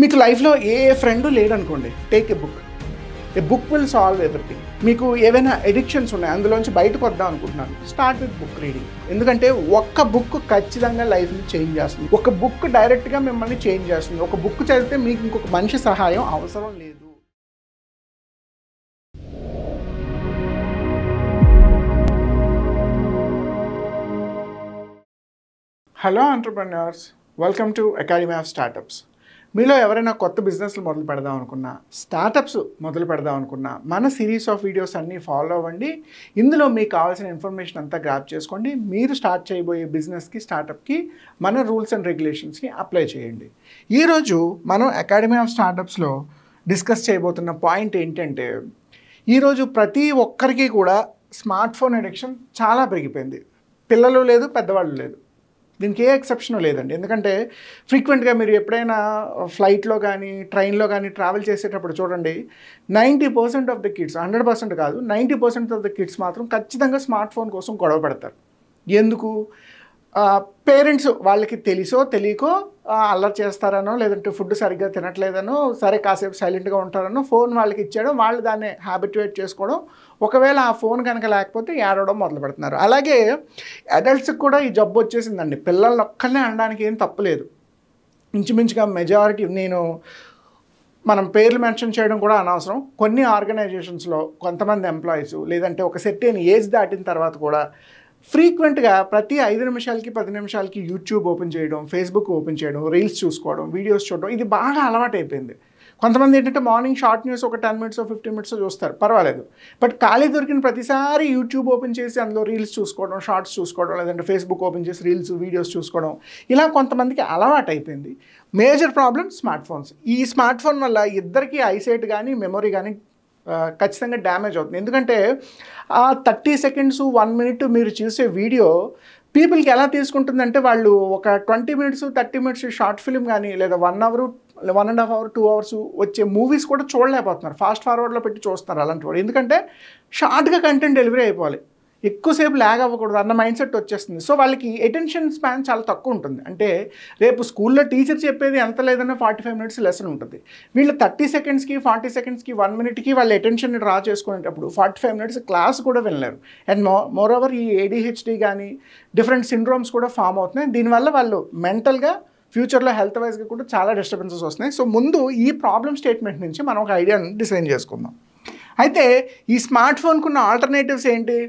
మీకు లైఫ్లో ఏ ఫ్రెండ్ లేడనుకోండి, take a book. A book will solve everything. మీకు ఏవైనా ఎడిక్షన్స్ ఉన్నాయి, అందులోంచి బయటకు వద్దాం అనుకుంటున్నాను, స్టార్ట్ విత్ బుక్ రీడింగ్. ఎందుకంటే ఒక్క బుక్ ఖచ్చితంగా లైఫ్ని చేంజ్ చేస్తుంది. ఒక బుక్ డైరెక్ట్గా మిమ్మల్ని చేంజ్ చేస్తుంది. ఒక బుక్ చదివితే మీకు ఇంకొక మనిషి సహాయం అవసరం లేదు. Hello entrepreneurs, welcome to academy of startups. మీలో ఎవరైనా కొత్త బిజినెస్లు మొదలు పెడదాం అనుకున్నా, స్టార్టప్స్ మొదలు పెడదాం అనుకున్నా, మన సిరీస్ ఆఫ్ వీడియోస్ అన్నీ ఫాలో అవ్వండి. ఇందులో మీకు కావాల్సిన ఇన్ఫర్మేషన్ అంతా గ్రాప్ చేసుకోండి. మీరు స్టార్ట్ చేయబోయే బిజినెస్కి, స్టార్టప్కి మన రూల్స్ అండ్ రెగ్యులేషన్స్ని అప్లై చేయండి. ఈరోజు మనం అకాడమీ ఆఫ్ స్టార్టప్స్లో డిస్కస్ చేయబోతున్న పాయింట్ ఏంటంటే, ఈరోజు ప్రతి ఒక్కరికి కూడా స్మార్ట్ ఫోన్ అడిక్షన్ చాలా పెరిగిపోయింది. పిల్లలు లేదు, పెద్దవాళ్ళు లేదు, దీనికి ఏ ఎక్సెప్షన్ లేదండి. ఎందుకంటే ఫ్రీక్వెంట్గా మీరు ఎప్పుడైనా ఫ్లైట్లో కానీ ట్రైన్లో కానీ ట్రావెల్ చేసేటప్పుడు చూడండి, 90% ఆఫ్ ద కిడ్స్, 100% కాదు, 90% ఆఫ్ ద కిడ్స్ మాత్రం ఖచ్చితంగా స్మార్ట్ ఫోన్ కోసం గొడవ పెడతారు. ఎందుకు? పేరెంట్స్ వాళ్ళకి తెలిసో తెలియకో అల్లరి చేస్తారనో, లేదంటే ఫుడ్ సరిగ్గా తినట్లేదనో, సరే కాసేపు సైలెంట్గా ఉంటారనో ఫోన్ వాళ్ళకి ఇచ్చేయడం, వాళ్ళు దాన్ని హ్యాబిట్యుయేట్ చేసుకోవడం. ఒకవేళ ఆ ఫోన్ కనుక లేకపోతే ఏడవడం మొదలు పెడుతున్నారు. అలాగే అడల్ట్స్కి కూడా ఈ జబ్బు వచ్చేసిందండి. పిల్లల్ని ఒక్కనే అనడానికి ఏం తప్పులేదు. ఇంచుమించుగా మెజారిటీ, మనం పేర్లు మెన్షన్ చేయడం కూడా అనవసరం. కొన్ని ఆర్గనైజేషన్స్లో కొంతమంది ఎంప్లాయీస్, లేదంటే ఒక సెర్టైన్ ఏజ్ దాటిన తర్వాత కూడా ఫ్రీక్వెంట్గా ప్రతి 5 నిమిషాలకి 10 నిమిషాలకి యూట్యూబ్ ఓపెన్ చేయడం, ఫేస్బుక్ ఓపెన్ చేయడం, రీల్స్ చూసుకోవడం, వీడియోస్ చూడడం, ఇది బాగా అలవాటైపోయింది. కొంతమంది ఏంటంటే మార్నింగ్ షార్ట్ న్యూస్ ఒక 10 మినిట్స్ 15 మినిట్స్ చూస్తారు, పర్వాలేదు. బట్ ఖాళీ దొరికిన ప్రతిసారి యూట్యూబ్ ఓపెన్ చేసి అందులో రీల్స్ చూసుకోవడం, షార్ట్స్ చూసుకోవడం, లేదంటే ఫేస్బుక్ ఓపెన్ చేసి రీల్స్, వీడియోస్ చూసుకోవడం, ఇలా కొంతమందికి అలవాటైపోయింది. Major problem smart phones. ఈ స్మార్ట్ ఫోన్ వల్ల ఇద్దరికి ఐసైట్ కానీ మెమొరీ కానీ ఖచ్చితంగా డ్యామేజ్ అవుతుంది. ఎందుకంటే ఆ 30 సెకండ్స్ 1 మినిట్ మీరు చూసే వీడియో పీపుల్కి ఎలా తీసుకుంటుందంటే, వాళ్ళు ఒక 20 మినిట్స్ 30 మినిట్స్ షార్ట్ ఫిల్మ్ కానీ, లేదా 1 అవర్ 1.5 అవర్ 2 అవర్స్ వచ్చే మూవీస్ కూడా చూడలేకపోతున్నారు. ఫాస్ట్ ఫార్వర్డ్లో పెట్టి చూస్తున్నారు అలాంటి వాడు. ఎందుకంటే షార్ట్గా కంటెంట్ డెలివరీ అయిపోవాలి, ఎక్కువసేపు ల్యాగ్ అవ్వకూడదు అన్న మైండ్ సెట్ వచ్చేస్తుంది. సో వాళ్ళకి అటెన్షన్ స్పాన్ చాలా తక్కువ ఉంటుంది. అంటే రేపు స్కూల్లో టీచర్ చెప్పేది ఎంత లేదన్నా 45 మినిట్స్ లెసన్ ఉంటుంది. వీళ్ళు 30 సెకండ్స్కి 40 సెకండ్స్కి 1 మినిట్కి వాళ్ళ అటెన్షన్ని డ్రా చేసుకునేటప్పుడు 45 మినిట్స్ క్లాస్ కూడా వినలేరు. అండ్ మోర్ ఓవర్ ఈ ADHD కానీ డిఫరెంట్ సిండ్రోమ్స్ కూడా ఫామ్ అవుతున్నాయి. దీనివల్ల వాళ్ళు మెంటల్గా ఫ్యూచర్లో హెల్త్ వైజ్గా కూడా చాలా డిస్టర్బెన్సెస్ వస్తున్నాయి. సో ముందు ఈ ప్రాబ్లమ్ స్టేట్మెంట్ నుంచి మనం ఒక ఐడియాని డిజైన్ చేసుకుందాం. అయితే ఈ స్మార్ట్ ఫోన్కు ఉన్న ఆల్టర్నేటివ్స్ ఏంటి?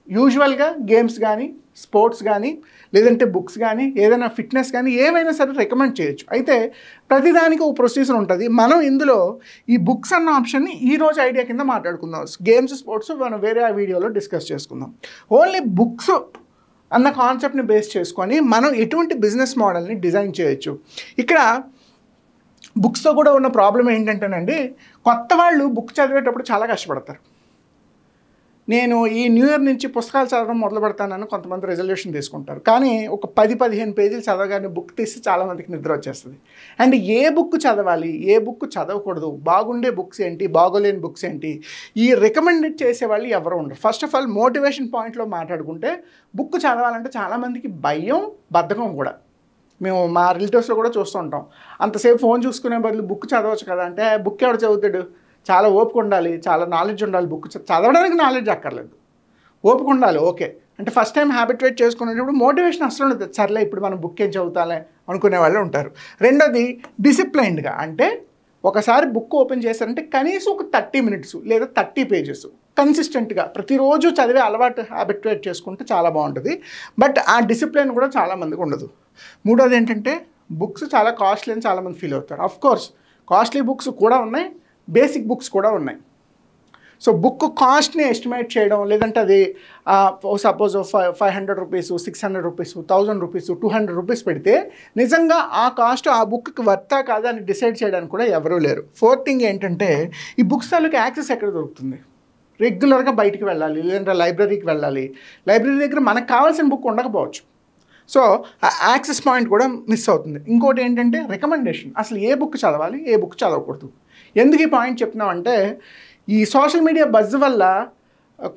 యూజువల్గా గేమ్స్ కానీ, స్పోర్ట్స్ కానీ, లేదంటే బుక్స్ కానీ, ఏదైనా ఫిట్నెస్ కానీ ఏమైనా సరే రికమెండ్ చేయొచ్చు. అయితే ప్రతిదానికి ఒక ప్రొసీజర్ ఉంటుంది. మనం ఇందులో ఈ బుక్స్ అన్న ఆప్షన్ని ఈరోజు ఐడియా కింద మాట్లాడుకుందాం. గేమ్స్, స్పోర్ట్స్ మనం వేరే వీడియోలో డిస్కస్ చేసుకుందాం. ఓన్లీ బుక్స్ అన్న కాన్సెప్ట్ని బేస్ చేసుకొని మనం ఎటువంటి బిజినెస్ మోడల్ని డిజైన్ చేయొచ్చు. ఇక్కడ బుక్స్తో కూడా ఉన్న ప్రాబ్లం ఏంటంటేనండి, కొత్త వాళ్ళు బుక్ చదివేటప్పుడు చాలా కష్టపడతారు. నేను ఈ న్యూ ఇయర్ నుంచి పుస్తకాలు చదవడం మొదలు పెడతానని కొంతమంది రెజల్యూషన్ తీసుకుంటారు. కానీ ఒక 10-15 పేజీలు చదవగానే బుక్ తీసి చాలామందికి నిద్ర వచ్చేస్తుంది. అండ్ ఏ బుక్ చదవాలి, ఏ బుక్ చదవకూడదు, బాగుండే బుక్స్ ఏంటి, బాగోలేని బుక్స్ ఏంటి, ఈ రికమెండెడ్ చేసేవాళ్ళు ఎవరు ఉండరు. ఫస్ట్ ఆఫ్ ఆల్ మోటివేషన్ పాయింట్లో మాట్లాడుకుంటే, బుక్ చదవాలంటే చాలామందికి భయం, బద్ధకం కూడా. మేము మా రిలేటివ్స్లో కూడా చూస్తూ ఉంటాం. అంతసేపు ఫోన్ చూసుకునే బదులు బుక్ చదవచ్చు కదా అంటే, బుక్ ఎవడు చదువుతాడు? చాలా ఓపిక ఉండాలి, చాలా నాలెడ్జ్ ఉండాలి. బుక్ చదవడానికి నాలెడ్జ్ అక్కర్లేదు, ఓపిక ఉండాలి. ఓకే అంటే ఫస్ట్ టైం హ్యాబిట్యుయేట్ చేసుకునేటప్పుడు మోటివేషన్ అసలు ఉండదు. సర్లే ఇప్పుడు మనం బుక్ ఏం చదువుతాలే అనుకునే వాళ్ళు ఉంటారు. రెండోది డిసిప్లైన్డ్గా, అంటే ఒకసారి బుక్ ఓపెన్ చేశారంటే కనీసం ఒక 30 మినిట్స్ లేదా 30 పేజెస్ కన్సిస్టెంట్గా ప్రతిరోజు చదివే అలవాటు హ్యాబిట్యుయేట్ చేసుకుంటే చాలా బాగుంటుంది. బట్ ఆ డిసిప్లైన్ కూడా చాలామందికి ఉండదు. మూడోది ఏంటంటే, బుక్స్ చాలా కాస్ట్లీ అని చాలామంది ఫీల్ అవుతారు. అఫ్కోర్స్ కాస్ట్లీ బుక్స్ కూడా ఉన్నాయి, బేసిక్ బుక్స్ కూడా ఉన్నాయి. సో బుక్ కాస్ట్ని ఎస్టిమేట్ చేయడం, లేదంటే అది suppose 500 rupees, 600 rupees, 1000 rupees, 200 rupees పెడితే నిజంగా ఆ కాస్ట్ ఆ బుక్కి వర్తా కాదా అని డిసైడ్ చేయడానికి కూడా ఎవరూ లేరు. ఫోర్త్ థింగ్ ఏంటంటే, ఈ బుక్స్ తాలూకు యాక్సెస్ ఎక్కడ దొరుకుతుంది? రెగ్యులర్గా బయటికి వెళ్ళాలి, లేదంటే లైబ్రరీకి వెళ్ళాలి. లైబ్రరీ దగ్గర మనకు కావాల్సిన బుక్ ఉండకపోవచ్చు. సో ఆ యాక్సెస్ పాయింట్ కూడా మిస్ అవుతుంది. ఇంకోటి ఏంటంటే రికమెండేషన్. అసలు ఏ బుక్ చదవాలి, ఏ బుక్ చదవకూడదు. ఎందుకు ఈ పాయింట్ చెప్తున్నామంటే, ఈ సోషల్ మీడియా బజ్ వల్ల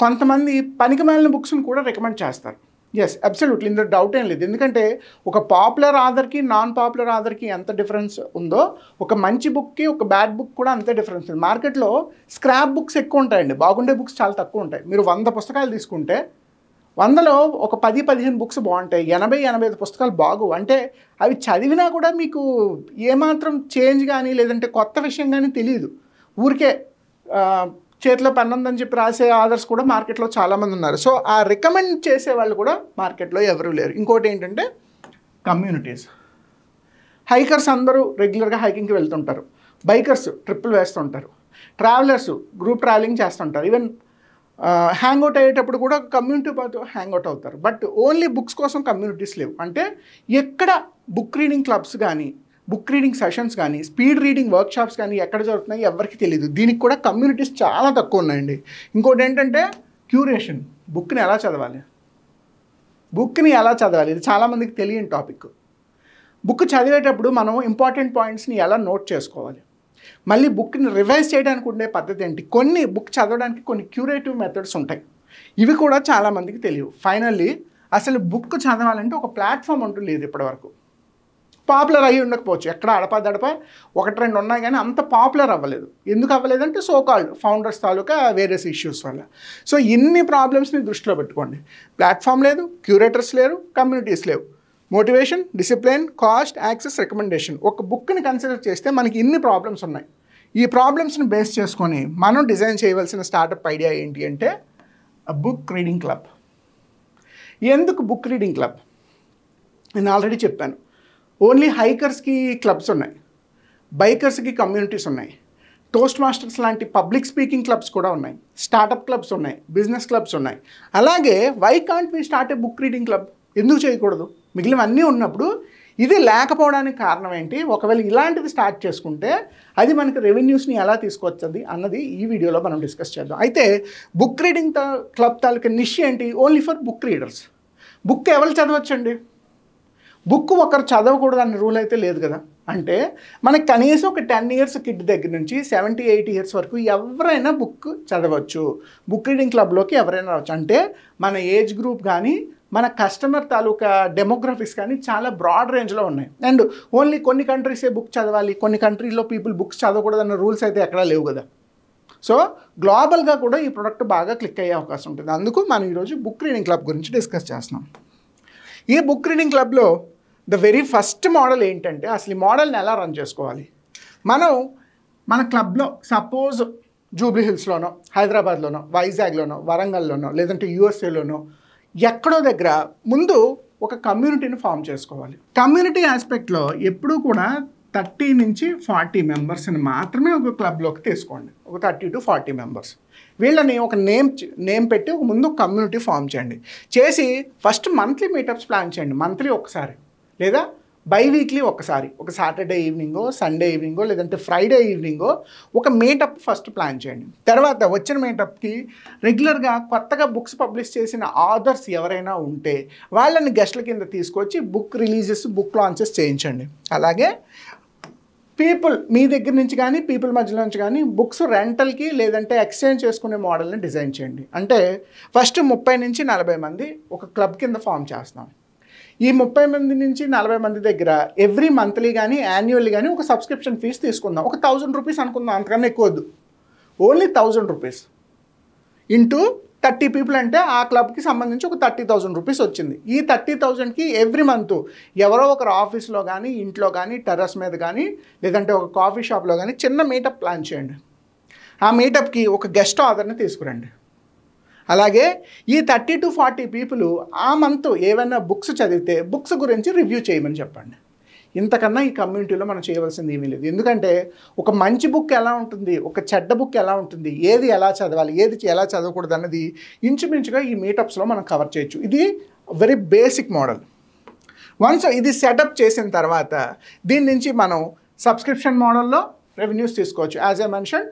కొంతమంది పనికిమాలిన బుక్స్ని కూడా రికమెండ్ చేస్తారు. ఎస్, అబ్సల్యూట్లీ, ఇందులో డౌట్ ఏం లేదు. ఎందుకంటే ఒక పాపులర్ ఆథర్కి నాన్ పాపులర్ ఆథర్కి ఎంత డిఫరెన్స్ ఉందో, ఒక మంచి బుక్కి ఒక బ్యాడ్ బుక్ కూడా అంతే డిఫరెన్స్ ఉంది. మార్కెట్లో స్క్రాప్ బుక్స్ ఎక్కువ ఉంటాయండి, బాగుండే బుక్స్ చాలా తక్కువ ఉంటాయి. మీరు 100 పుస్తకాలు తీసుకుంటే 100లో ఒక 10-15 బుక్స్ బాగుంటాయి, 80-85 పుస్తకాలు బాగు. అంటే అవి చదివినా కూడా మీకు ఏమాత్రం చేంజ్ కానీ లేదంటే కొత్త విషయం కానీ తెలియదు. ఊరికే చేతిలో పెన్ ఉందని చెప్పి రాసే ఆథర్స్ కూడా మార్కెట్లో చాలామంది ఉన్నారు. సో ఆ రికమెండ్ చేసే వాళ్ళు కూడా మార్కెట్లో ఎవరూ లేరు. ఇంకోటి ఏంటంటే కమ్యూనిటీస్. హైకర్స్ అందరూ రెగ్యులర్గా హైకింగ్కి వెళ్తుంటారు, బైకర్స్ ట్రిప్పులు వేస్తుంటారు, ట్రావెలర్స్ గ్రూప్ ట్రావెలింగ్ చేస్తుంటారు, ఈవెన్ హ్యాంగ్అవుట్ అయ్యేటప్పుడు కూడా కమ్యూనిటీ పాటు హ్యాంగ్అవుట్ అవుతారు. బట్ ఓన్లీ బుక్స్ కోసం కమ్యూనిటీస్ లేవు. అంటే ఎక్కడ బుక్ రీడింగ్ క్లబ్స్ కానీ, బుక్ రీడింగ్ సెషన్స్ కానీ, స్పీడ్ రీడింగ్ వర్క్షాప్స్ కానీ ఎక్కడ జరుగుతున్నాయి ఎవరికి తెలియదు. దీనికి కూడా కమ్యూనిటీస్ చాలా తక్కువ ఉన్నాయండి. ఇంకోటి ఏంటంటే క్యూరేషన్. బుక్ని ఎలా చదవాలి, ఇది చాలామందికి తెలియని టాపిక్. బుక్ చదివేటప్పుడు మనం ఇంపార్టెంట్ పాయింట్స్ని ఎలా నోట్ చేసుకోవాలి, మళ్ళీ బుక్ని రివైజ్ చేయడానికి ఉండే పద్ధతి ఏంటి, కొన్ని బుక్ చదవడానికి కొన్ని క్యూరేటివ్ మెథడ్స్ ఉంటాయి, ఇవి కూడా చాలామందికి తెలియవు. ఫైనల్లీ అసలు బుక్ చదవాలంటే ఒక ప్లాట్ఫామ్ అంటూ లేదు ఇప్పటివరకు. పాపులర్ అయ్యి ఉండకపోవచ్చు, ఎక్కడ అడపదడప 1-2 ఉన్నాయి కానీ అంత పాపులర్ అవ్వలేదు. ఎందుకు అవ్వలేదంటే సోకాల్డ్ ఫౌండర్స్ తాలూకా వేరియస్ ఇష్యూస్ వల్ల. సో ఇన్ని ప్రాబ్లమ్స్ని దృష్టిలో పెట్టుకోండి. ప్లాట్ఫామ్ లేదు, క్యూరేటర్స్ లేరు, కమ్యూనిటీస్ లేవు, motivation, discipline, cost, access, recommendation. ఒక బుక్ని కన్సిడర్ చేస్తే మనకి ఇన్ని ప్రాబ్లమ్స్ ఉన్నాయి. ఈ ప్రాబ్లమ్స్ని బేస్ చేసుకొని మనం డిజైన్ చేయవలసిన స్టార్టప్ ఐడియా ఏంటి అంటే బుక్ రీడింగ్ క్లబ్. ఎందుకు బుక్ రీడింగ్ క్లబ్? నేను ఆల్రెడీ చెప్పాను, ఓన్లీ హైకర్స్కి క్లబ్స్ ఉన్నాయి, బైకర్స్కి కమ్యూనిటీస్ ఉన్నాయి, టోస్ట్ మాస్టర్స్ లాంటి పబ్లిక్ స్పీకింగ్ క్లబ్స్ కూడా ఉన్నాయి, స్టార్టప్ క్లబ్స్ ఉన్నాయి, బిజినెస్ క్లబ్స్ ఉన్నాయి. అలాగే why can't we start a book reading club? ఎందుకు చేయకూడదు? మిగిలినవన్నీ ఉన్నప్పుడు ఇది లేకపోవడానికి కారణం ఏంటి? ఒకవేళ ఇలాంటిది స్టార్ట్ చేసుకుంటే అది మనకి రెవెన్యూస్ని ఎలా తీసుకొచ్చింది అన్నది ఈ వీడియోలో మనం డిస్కస్ చేద్దాం. అయితే బుక్ రీడింగ్ క్లబ్ తాలూకా నిష్ ఏంటి? Only for book readers. Book ఎవరు చదవచ్చండి? బుక్ ఒకరు చదవకూడదు అనే రూల్ అయితే లేదు కదా. అంటే మనకి కనీసం ఒక 10 ఇయర్స్ కిడ్ దగ్గర నుంచి 70-80 ఇయర్స్ వరకు ఎవరైనా బుక్ చదవచ్చు. బుక్ రీడింగ్ క్లబ్లోకి ఎవరైనా రావచ్చు. అంటే మన ఏజ్ గ్రూప్ కానీ మన కస్టమర్ తాలూకా డెమోగ్రఫిక్స్ కానీ చాలా బ్రాడ్ రేంజ్లో ఉన్నాయి. అండ్ ఓన్లీ కొన్ని కంట్రీసే బుక్ చదవాలి, కొన్ని కంట్రీలో పీపుల్ బుక్స్ చదవకూడదు అన్న రూల్స్ అయితే ఎక్కడా లేవు కదా. సో గ్లోబల్గా కూడా ఈ ప్రోడక్ట్ బాగా క్లిక్ అయ్యే అవకాశం ఉంటుంది. అందుకు మనం ఈరోజు బుక్ రీడింగ్ క్లబ్ గురించి డిస్కస్ చేస్తున్నాం. ఈ బుక్ రీడింగ్ క్లబ్లో ద వెరీ ఫస్ట్ మోడల్ ఏంటంటే అసలు ఈ మోడల్ని ఎలా రన్ చేసుకోవాలి. మన క్లబ్లో సపోజ్ జూబ్లీ హిల్స్లోనో, హైదరాబాద్లోనో, వైజాగ్లోనో, వరంగల్లోనో, లేదంటే యూఎస్ఏలోనో ఎక్కడో దగ్గర ముందు ఒక కమ్యూనిటీని ఫామ్ చేసుకోవాలి. కమ్యూనిటీ ఆస్పెక్ట్లో ఎప్పుడూ కూడా 30 నుంచి 40 మెంబర్స్ని మాత్రమే ఒక క్లబ్లోకి తీసుకోండి. ఒక 30 to 40 మెంబర్స్. వీళ్ళని ఒక నేమ్ పెట్టి ఒక ముందు కమ్యూనిటీ ఫామ్ చేయండి. చేసి ఫస్ట్ మంత్లీ మీటప్స్ ప్లాన్ చేయండి. మంత్లీ ఒకసారి లేదా బైవీక్లీ ఒకసారి, ఒక సాటర్డే ఈవినింగో, సండే ఈవినింగో, లేదంటే ఫ్రైడే ఈవినింగో ఒక మీటప్ ఫస్ట్ ప్లాన్ చేయండి. తర్వాత వచ్చిన మీటప్కి రెగ్యులర్గా కొత్తగా బుక్స్ పబ్లిష్ చేసిన ఆథర్స్ ఎవరైనా ఉంటే వాళ్ళని గెస్ట్ల కింద తీసుకొచ్చి బుక్ రిలీజెస్, బుక్ లాంచెస్ చేయించండి. అలాగే పీపుల్ మీ దగ్గర నుంచి కానీ పీపుల్ మధ్యలో నుంచి కానీ బుక్స్ రెంటల్కి లేదంటే ఎక్స్చేంజ్ చేసుకునే మోడల్ని డిజైన్ చేయండి. అంటే ఫస్ట్ 30 నుంచి 40 మంది ఒక క్లబ్ కింద ఫామ్ చేస్తున్నాం. ఈ 30 మంది నుంచి 40 మంది దగ్గర ఎవ్రీ మంత్లీ కానీ యాన్యువల్లీ కానీ ఒక సబ్స్క్రిప్షన్ ఫీజు తీసుకుందాం. ఒక 1000 రూపీస్ అనుకుందాం, అంతకన్నా ఎక్కువ వద్దు. ఓన్లీ 1000 రూపీస్ ఇంటూ 30 పీపుల్ అంటే ఆ క్లబ్కి సంబంధించి ఒక 30,000 రూపీస్ వచ్చింది. ఈ 30,000కి ఎవ్రీ మంత్ ఎవరో ఒకరు ఆఫీస్లో కానీ, ఇంట్లో కానీ, టెర్రస్ మీద కానీ, లేదంటే ఒక కాఫీ షాప్లో కానీ చిన్న మీటప్ ప్లాన్ చేయండి. ఆ మీటప్కి ఒక గెస్ట్ ఆథర్ని తీసుకురండి. అలాగే ఈ 30 to 40 పీపుల్ ఆ మంత్ ఏవైనా బుక్స్ చదివితే బుక్స్ గురించి రివ్యూ చేయమని చెప్పండి. ఇంతకన్నా ఈ కమ్యూనిటీలో మనం చేయవలసింది ఏమీ లేదు. ఎందుకంటే ఒక మంచి బుక్ ఎలా ఉంటుంది, ఒక చెడ్డ బుక్ ఎలా ఉంటుంది, ఏది ఎలా చదవాలి, ఏది ఎలా చదవకూడదు అన్నది ఇంచుమించుగా ఈ మీటప్స్లో మనం కవర్ చేయొచ్చు. ఇది వెరీ బేసిక్ మోడల్. వన్స్ ఇది సెటప్ చేసిన తర్వాత దీని నుంచి మనం సబ్స్క్రిప్షన్ మోడల్లో రెవెన్యూస్ తీసుకోవచ్చు. యాజ్ ఐ మెన్షన్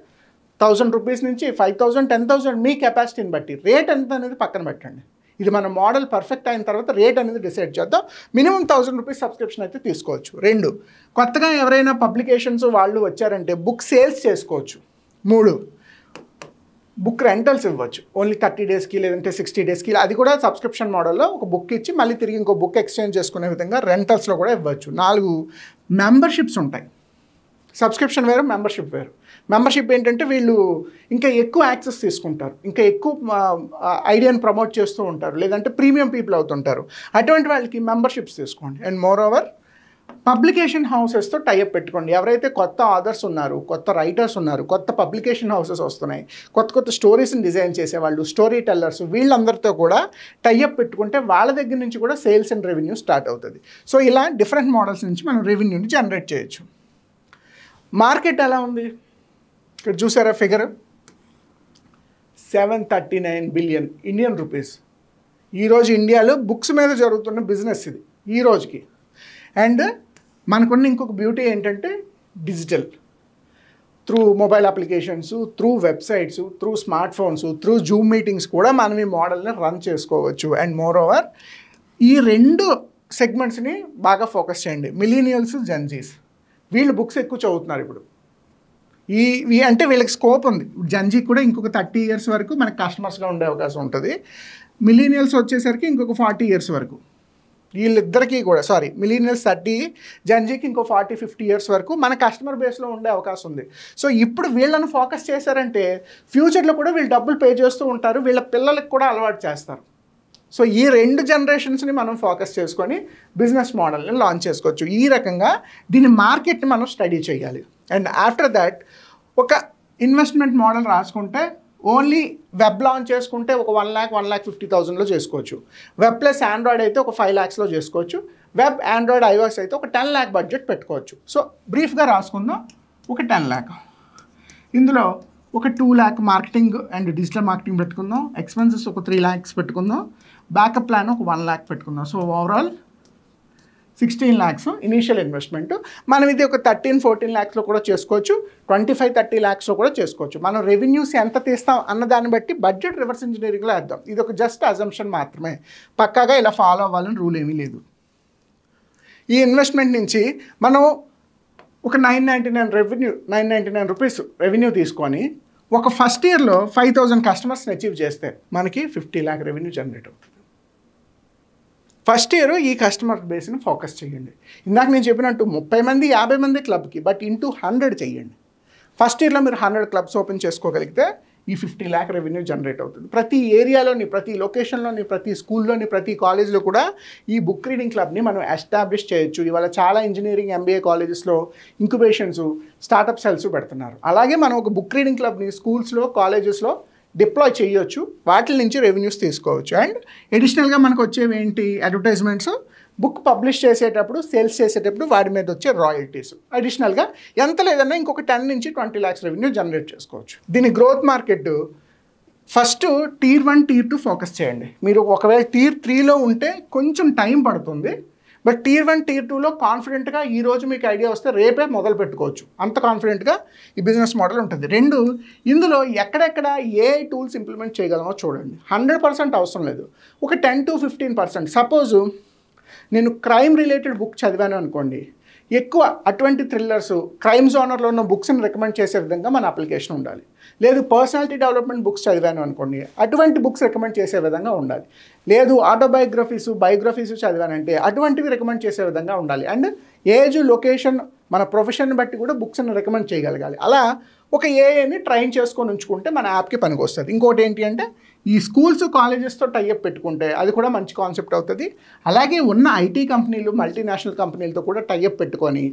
1000 రూపీస్ నుంచి 5000, 10,000 మీ కెపాసిటీని బట్టి రేట్ ఎంత అనేది పక్కన పెట్టండి. ఇది మన మోడల్ పర్ఫెక్ట్ అయిన తర్వాత రేట్ అనేది డిసైడ్ చేద్దాం. మినిమం 1000 రూపీస్ సబ్స్క్రిప్షన్ అయితే తీసుకోవచ్చు. 2, కొత్తగా ఎవరైనా పబ్లికేషన్స్ వాళ్ళు వచ్చారంటే బుక్ సేల్స్ చేసుకోవచ్చు. 3, బుక్ రెంటల్స్ ఇవ్వచ్చు ఓన్లీ 30 డేస్కి లేదంటే 60 డేస్కి, అది కూడా సబ్స్క్రిప్షన్ మోడల్లో ఒక బుక్ ఇచ్చి మళ్ళీ తిరిగి ఇంకో బుక్ ఎక్స్చేంజ్ చేసుకునే విధంగా రెంటల్స్లో కూడా ఇవ్వచ్చు. 4 మెంబర్షిప్స్ ఉంటాయి. సబ్స్క్రిప్షన్ వేరు, మెంబర్షిప్ వేరు. మెంబర్షిప్ ఏంటంటే వీళ్ళు ఇంకా ఎక్కువ యాక్సెస్ తీసుకుంటారు, ఇంకా ఎక్కువ ఐడియాని ప్రమోట్ చేస్తూ ఉంటారు, లేదంటే ప్రీమియం పీపుల్ అవుతుంటారు. అటువంటి వాళ్ళకి మెంబర్షిప్స్ తీసుకోండి. అండ్ మోర్ ఓవర్ పబ్లికేషన్ హౌసెస్తో టైఅప్ పెట్టుకోండి. ఎవరైతే కొత్త ఆథర్స్ ఉన్నారు, కొత్త రైటర్స్ ఉన్నారు, కొత్త పబ్లికేషన్ హౌసెస్ వస్తున్నాయి, కొత్త కొత్త స్టోరీస్ని డిజైన్ చేసేవాళ్ళు, స్టోరీ టెల్లర్స్, వీళ్ళందరితో కూడా టైఅప్ పెట్టుకుంటే వాళ్ళ దగ్గర నుంచి కూడా సేల్స్ అండ్ రెవెన్యూ స్టార్ట్ అవుతుంది. సో ఇలా డిఫరెంట్ మోడల్స్ నుంచి మనం రెవెన్యూని జనరేట్ చేయొచ్చు. మార్కెట్ ఎలా ఉంది ఇక్కడ చూసారా? Figure 739 billion Indian rupees. ఈరోజు ఇండియాలో బుక్స్ మీద జరుగుతున్న బిజినెస్ ఇది ఈ రోజుకి. అండ్ మనకున్న ఇంకొక బ్యూటీ ఏంటంటే digital, through mobile applications, through websites, through smart phones, through Zoom meetings కూడా మనం ఈ మోడల్ని రన్ చేసుకోవచ్చు. అండ్ మోర్ ఓవర్ ఈ 2 సెగ్మెంట్స్ని బాగా ఫోకస్ చేయండి. మిలీనియల్స్, జెన్జీస్, వీళ్ళు బుక్స్ ఎక్కువ చదువుతున్నారు ఇప్పుడు. అంటే వీళ్ళకి స్కోప్ ఉంది. జెన్జీ కూడా ఇంకొక 30 ఇయర్స్ వరకు మనకి కస్టమర్స్గా ఉండే అవకాశం ఉంటుంది. మిలీనియల్స్ వచ్చేసరికి ఇంకొక 40 ఇయర్స్ వరకు. వీళ్ళిద్దరికీ కూడా మిలీనియల్స్ 30, జెన్జీకి ఇంకో 40-50 ఇయర్స్ వరకు మన కస్టమర్ బేస్లో ఉండే అవకాశం ఉంది. సో ఇప్పుడు వీళ్ళని ఫోకస్ చేశారంటే ఫ్యూచర్లో కూడా వీళ్ళు డబ్బులు పే చేస్తూ ఉంటారు, వీళ్ళ పిల్లలకు కూడా అలవాటు చేస్తారు. సో ఈ 2 జనరేషన్స్ని మనం ఫోకస్ చేసుకొని బిజినెస్ మోడల్ని లాంచ్ చేసుకోవచ్చు. ఈ రకంగా దీని మార్కెట్ని మనం స్టడీ చేయాలి. అండ్ ఆఫ్టర్ దాట్ ఒక ఇన్వెస్ట్మెంట్ మోడల్ రాసుకుంటే ఓన్లీ వెబ్ లాంచ్ చేసుకుంటే ఒక 1,50,000లో చేసుకోవచ్చు. వెబ్ ప్లస్ ఆండ్రాయిడ్ అయితే ఒక 5 lakhsలో చేసుకోవచ్చు. వెబ్, ఆండ్రాయిడ్, iOS అయితే ఒక 10 lakh బడ్జెట్ పెట్టుకోవచ్చు. సో బ్రీఫ్గా రాసుకుందాం. ఒక 10 lakh, ఇందులో ఒక 2 lakh marketing and digital marketing పెట్టుకుందాం. ఎక్స్పెన్సెస్ ఒక 3 lakhs పెట్టుకుందాం. బ్యాకప్ ప్లాన్ ఒక 1 lakh పెట్టుకుందాం. So overall 16 lakhs initial investment. మనం ఇది ఒక 13-14 lakhsలో కూడా చేసుకోవచ్చు, 25-30 lakhsలో కూడా చేసుకోవచ్చు. మనం రెవెన్యూస్ ఎంత తీస్తాం అన్న దాన్ని బట్టి బడ్జెట్ రివర్స్ ఇంజనీరింగ్లో వేద్దాం. ఇది ఒక జస్ట్ అజంప్షన్ మాత్రమే, పక్కాగా ఇలా ఫాలో అవ్వాలని రూల్ ఏమీ లేదు. ఈ ఇన్వెస్ట్మెంట్ నుంచి మనం ఒక 999 రూపీస్ రెవెన్యూ తీసుకొని ఒక ఫస్ట్ ఇయర్లో 5,000 కస్టమర్స్ని అచీవ్ చేస్తే మనకి 50 lakh రెవెన్యూ జనరేట్ అవుతుంది. ఫస్ట్ ఇయర్ ఈ కస్టమర్ బేస్ని ఫోకస్ చేయండి. ఇందాక నేను చెప్పినట్టు 30 మంది 50 మంది క్లబ్కి, బట్ ఇంటూ 100 చేయండి. ఫస్ట్ ఇయర్లో మీరు 100 క్లబ్స్ ఓపెన్ చేసుకోగలిగితే ఈ 50 lakh రెవెన్యూ జనరేట్ అవుతుంది. ప్రతి ఏరియాలోని, ప్రతి లొకేషన్లోని, ప్రతి స్కూల్లోని, ప్రతి కాలేజ్లో కూడా ఈ బుక్ రీడింగ్ క్లబ్ని మనం ఎస్టాబ్లిష్ చేయొచ్చు. ఇవాళ చాలా ఇంజనీరింగ్, MBA కాలేజెస్లో ఇంక్యుబేషన్స్, స్టార్టప్ సెల్స్ పెడుతున్నారు. అలాగే మనం ఒక బుక్ రీడింగ్ క్లబ్ని స్కూల్స్లో, కాలేజెస్లో డిప్లాయ్ చేయొచ్చు. వాటి నుంచి రెవెన్యూస్ తీసుకోవచ్చు. అండ్ అడిషనల్గా మనకు వచ్చేవి ఏంటి? అడ్వర్టైజ్మెంట్స్, బుక్ పబ్లిష్ చేసేటప్పుడు, సేల్స్ చేసేటప్పుడు వాటి మీద వచ్చే రాయల్టీస్. అడిషనల్గా ఎంత లేదన్నా ఇంకొక 10 నుంచి 20 lakhs రెవెన్యూ జనరేట్ చేసుకోవచ్చు. దీని growth market first Tier 1, Tier 2 focus చేయండి. మీరు ఒకవేళ Tier 3లో ఉంటే కొంచెం టైం పడుతుంది, బట్ Tier 1, Tier 2లో కాన్ఫిడెంట్గా ఈరోజు మీకు ఐడియా వస్తే రేపే మొదలు పెట్టుకోవచ్చు. అంత కాన్ఫిడెంట్గా ఈ బిజినెస్ మోడల్ ఉంటుంది. 2, ఇందులో ఎక్కడెక్కడ ఏ టూల్స్ ఇంప్లిమెంట్ చేయగలమో చూడండి. 100% అవసరం లేదు, ఒక 10-15%. సపోజు నేను క్రైమ్ రిలేటెడ్ బుక్ చదివాను అనుకోండి, ఎక్కువ అటువంటి థ్రిల్లర్స్, క్రైమ్ జోనర్లో ఉన్న బుక్స్ని రికమెండ్ చేసే విధంగా మన అప్లికేషన్ ఉండాలి. లేదు పర్సనాలిటీ డెవలప్మెంట్ బుక్స్ చదివాను అనుకోండి, అటువంటి బుక్స్ రికమెండ్ చేసే విధంగా ఉండాలి. లేదు ఆటోబయోగ్రఫీస్, బయోగ్రఫీస్ చదివానంటే అటువంటివి రికమెండ్ చేసే విధంగా ఉండాలి. అండ్ ఏజ్, లొకేషన్, మన ప్రొఫెషన్ బట్టి కూడా బుక్స్ని రికమెండ్ చేయగలగాలి. అలా ఒక ఏఐని ట్రైన్ చేసుకొని ఉంచుకుంటే మన యాప్కి పనికి వస్తుంది. ఇంకోటి ఏంటి అంటే ఈ స్కూల్స్, కాలేజెస్తో టైఅప్ పెట్టుకుంటే అది కూడా మంచి కాన్సెప్ట్ అవుతుంది. అలాగే ఉన్న IT కంపెనీలు, మల్టీనేషనల్ కంపెనీలతో కూడా టైఅప్ పెట్టుకొని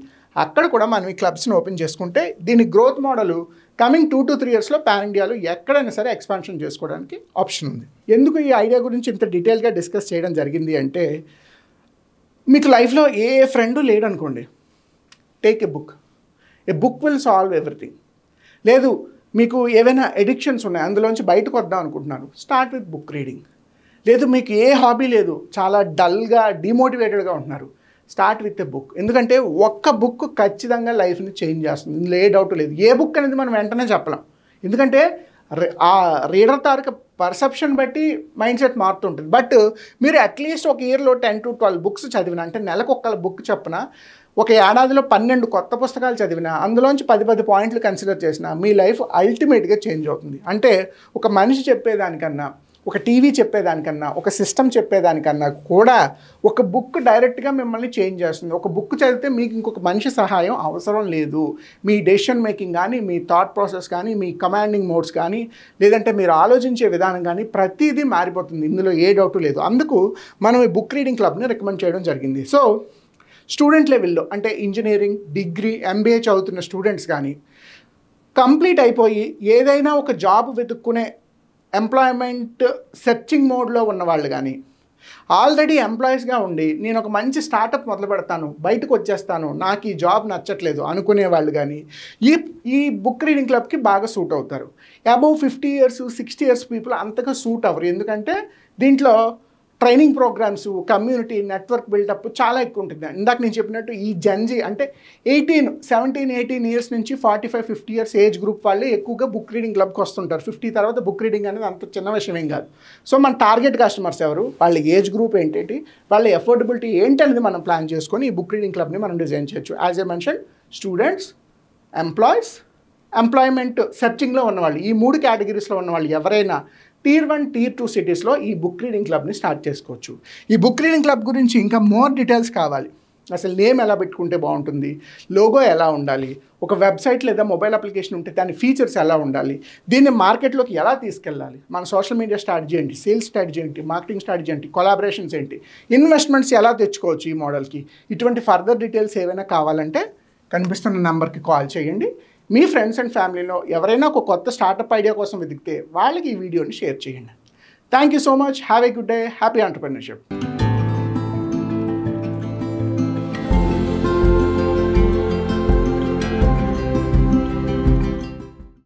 అక్కడ కూడా మనం ఈ క్లబ్స్ని ఓపెన్ చేసుకుంటే దీని గ్రోత్ మోడల్ కమింగ్ 2 to 3 yearsలో పాన్ ఇండియాలో ఎక్కడైనా సరే ఎక్స్పాన్షన్ చేసుకోవడానికి ఆప్షన్ ఉంది. ఎందుకు ఈ ఐడియా గురించి ఇంత డీటెయిల్గా డిస్కస్ చేయడం జరిగింది అంటే, మీకు లైఫ్లో ఏ ఫ్రెండ్ లేడనుకోండి, take a book will solve everything. లేదు మీకు ఏవైనా ఎడిక్షన్స్ ఉన్నాయి, అందులోంచి బయటకు వద్దాం అనుకుంటున్నారు, స్టార్ట్ విత్ బుక్ రీడింగ్. లేదు మీకు ఏ హాబీ లేదు, చాలా డల్గా, డిమోటివేటెడ్గా ఉంటున్నారు, స్టార్ట్ విత్ ఎ బుక్. ఎందుకంటే ఒక్క బుక్ ఖచ్చితంగా లైఫ్ని చేంజ్ చేస్తుంది, ఇందులో ఏ డౌట్ లేదు. ఏ బుక్ అనేది మనం వెంటనే చెప్పలేం, ఎందుకంటే ఆ రీడర్ తాలూకా పర్సెప్షన్ బట్టి మైండ్ సెట్ మారుతుంటుంది. బట్ మీరు అట్లీస్ట్ ఒక ఇయర్లో 10 to 12 బుక్స్ చదివిన, అంటే నెలకు ఒక్క బుక్ చెప్పిన ఒక ఏడాదిలో 12 కొత్త పుస్తకాలు చదివినా అందులోంచి 10 పాయింట్లు కన్సిడర్ చేసినా మీ లైఫ్ అల్టిమేట్గా చేంజ్ అవుతుంది. అంటే ఒక మనిషి చెప్పేదానికన్నా, ఒక టీవీ చెప్పేదానికన్నా, ఒక సిస్టమ్ చెప్పేదానికన్నా కూడా ఒక బుక్ డైరెక్ట్గా మిమ్మల్ని చేంజ్ చేస్తుంది. ఒక బుక్ చదివితే మీకు ఇంకొక మనిషి సహాయం అవసరం లేదు. మీ డెసిషన్ మేకింగ్ కానీ, మీ థాట్ ప్రాసెస్ కానీ, మీ కమాండింగ్ మోడ్స్ కానీ, లేదంటే మీరు ఆలోచించే విధానం కానీ ప్రతిదీ మారిపోతుంది. ఇందులో ఏ డౌట్ లేదు. అందుకు మనం ఈ బుక్ రీడింగ్ క్లబ్ని రికమెండ్ చేయడం జరిగింది. సో స్టూడెంట్ లెవెల్లో అంటే ఇంజనీరింగ్, డిగ్రీ, ఎంబీఏ చదువుతున్న స్టూడెంట్స్ కానీ, కంప్లీట్ అయిపోయి ఏదైనా ఒక జాబ్ వెతుక్కునే ఎంప్లాయ్మెంట్ సెర్చింగ్ మోడ్లో ఉన్నవాళ్ళు కానీ, ఆల్రెడీ ఎంప్లాయీస్గా ఉండి నేను ఒక మంచి స్టార్టప్ మొదలు పెడతాను, బయటకు వచ్చేస్తాను, నాకు ఈ జాబ్ నచ్చట్లేదు అనుకునే వాళ్ళు కానీ ఈ బుక్ రీడింగ్ క్లబ్కి బాగా సూట్ అవుతారు. అబౌవ్ 50 years, 60 years పీపుల్ అంతగా సూట్ అవ్వరు. ఎందుకంటే దీంట్లో training programmes, community, network buildup చాలా ఎక్కువ ఉంటుంది. ఇందాక నేను చెప్పినట్టు ఈ జెన్జీ అంటే 17-18 years నుంచి 45-50 years ఏజ్ గ్రూప్ వాళ్ళే ఎక్కువగా బుక్ రీడింగ్ క్లబ్కి వస్తుంటారు. 50 తర్వాత బుక్ రీడింగ్ అనేది అంత చిన్న విషయం ఏం కాదు. సో మన టార్గెట్ కస్టమర్స్ ఎవరు, వాళ్ళ ఏజ్ గ్రూప్ ఏంటి, వాళ్ళ ఎఫోర్డబిలిటీ ఏంటనేది మనం ప్లాన్ చేసుకొని ఈ బుక్ రీడింగ్ క్లబ్ని మనం డిజైన్ చేయొచ్చు. As a mention, students, employees, employment సెర్చింగ్లో ఉన్నవాళ్ళు, ఈ 3 కేటగిరీస్లో ఉన్నవాళ్ళు ఎవరైనా Tier 1, Tier 2 సిటీస్లో ఈ బుక్ రీడింగ్ క్లబ్ని స్టార్ట్ చేసుకోవచ్చు. ఈ బుక్ రీడింగ్ క్లబ్ గురించి ఇంకా మోర్ డీటెయిల్స్ కావాలి. అసలు నేమ్ ఎలా పెట్టుకుంటే బాగుంటుంది, లోగో ఎలా ఉండాలి, ఒక వెబ్సైట్ లేదా మొబైల్ అప్లికేషన్ ఉంటే దాని ఫీచర్స్ ఎలా ఉండాలి, దీన్ని మార్కెట్లోకి ఎలా తీసుకెళ్ళాలి, మన సోషల్ మీడియా స్ట్రాటజీ ఏంటి, సేల్స్ స్ట్రాటజీ ఏంటి, మార్కెటింగ్ స్ట్రాటజీ ఏంటి, కొలాబరేషన్స్ ఏంటి, ఇన్వెస్ట్మెంట్స్ ఎలా తెచ్చుకోవచ్చు ఈ మోడల్కి, ఇటువంటి ఫర్దర్ డీటెయిల్స్ ఏవైనా కావాలంటే కనిపిస్తున్న నెంబర్కి కాల్ చేయండి. మీ ఫ్రెండ్స్ అండ్ ఫ్యామిలీలో ఎవరైనా ఒక కొత్త స్టార్టప్ ఐడియా కోసం వెతికితే వాళ్ళకి ఈ వీడియోని షేర్ చేయండి. Thank you so much. Have a good day. Happy entrepreneurship.